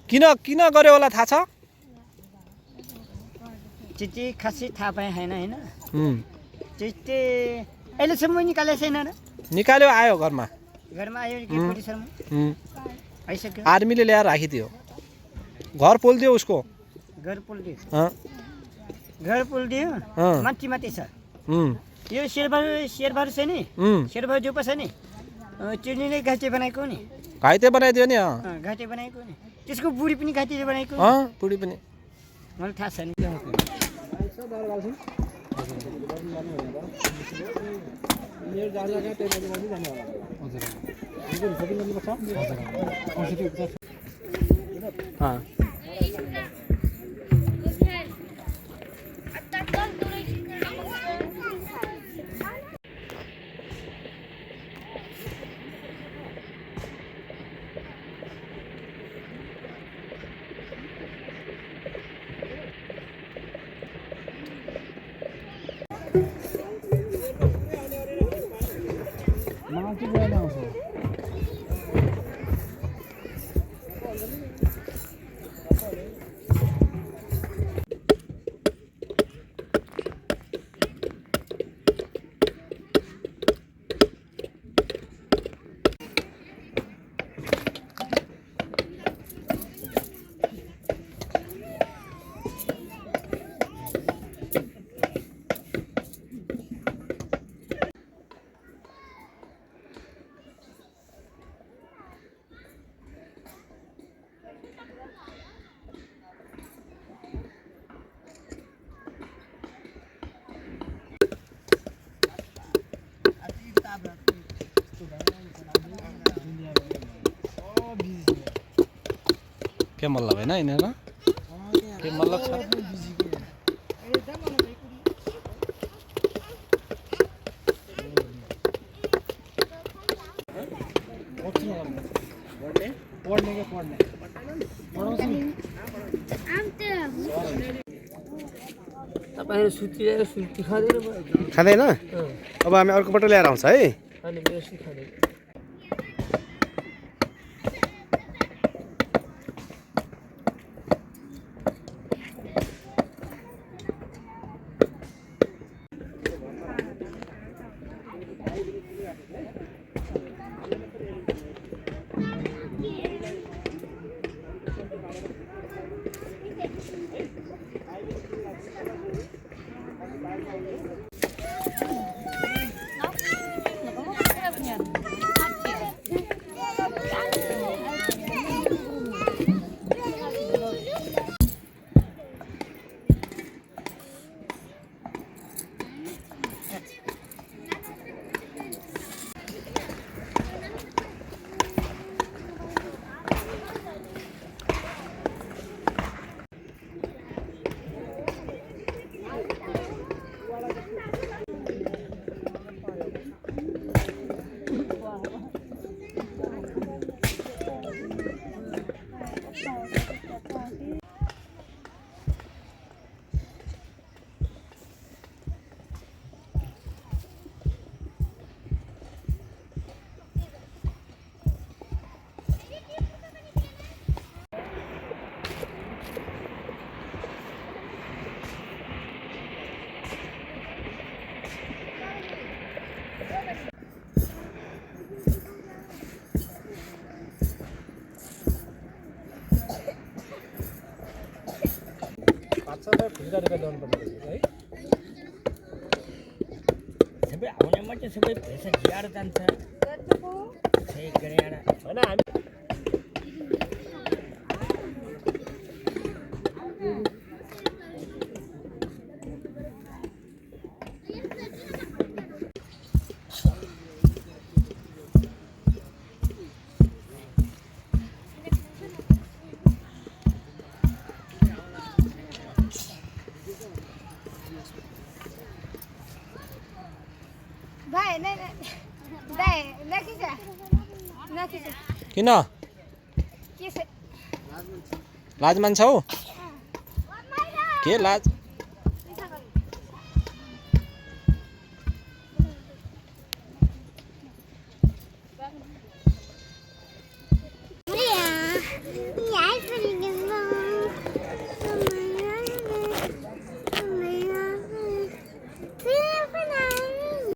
किन किन गर्यो होला थाहा छ? चिठी खासै थाहा पाएँ छैन हैन। चिठी अहिलेसम्म निकालेको छैन र? निकाल्यो, आयो घरमा आयो कि पुलिसहरुमा आइसक्यो। आर्मीले ल्याएर राखिदियो, घर पोल्दियो उसको। घर पोल्दियो माथि माथि छ। यो शेरबहादुर छ नि, शेरबहादुर जो छ नि, चिनीले घाइते बनाएको नि। घाइते बनाइदियो नि। घाइते बनाएको नि, त्यसको बुढी पनि घाइते बनाएको। बुढी पनि मलाई थाहा छैन। के मतलब हैन यिनीहरु? के मतलब छ? तपाईहरु सुती खाँदैन? अब हामी अर्कोपल्ट ल्याएर आउँछ है। सबै आउनेमा चाहिँ सबै पैसा झियाएर जान्छ सही गरेर हैन। हामी किन लाज मान्छौ? के लाज?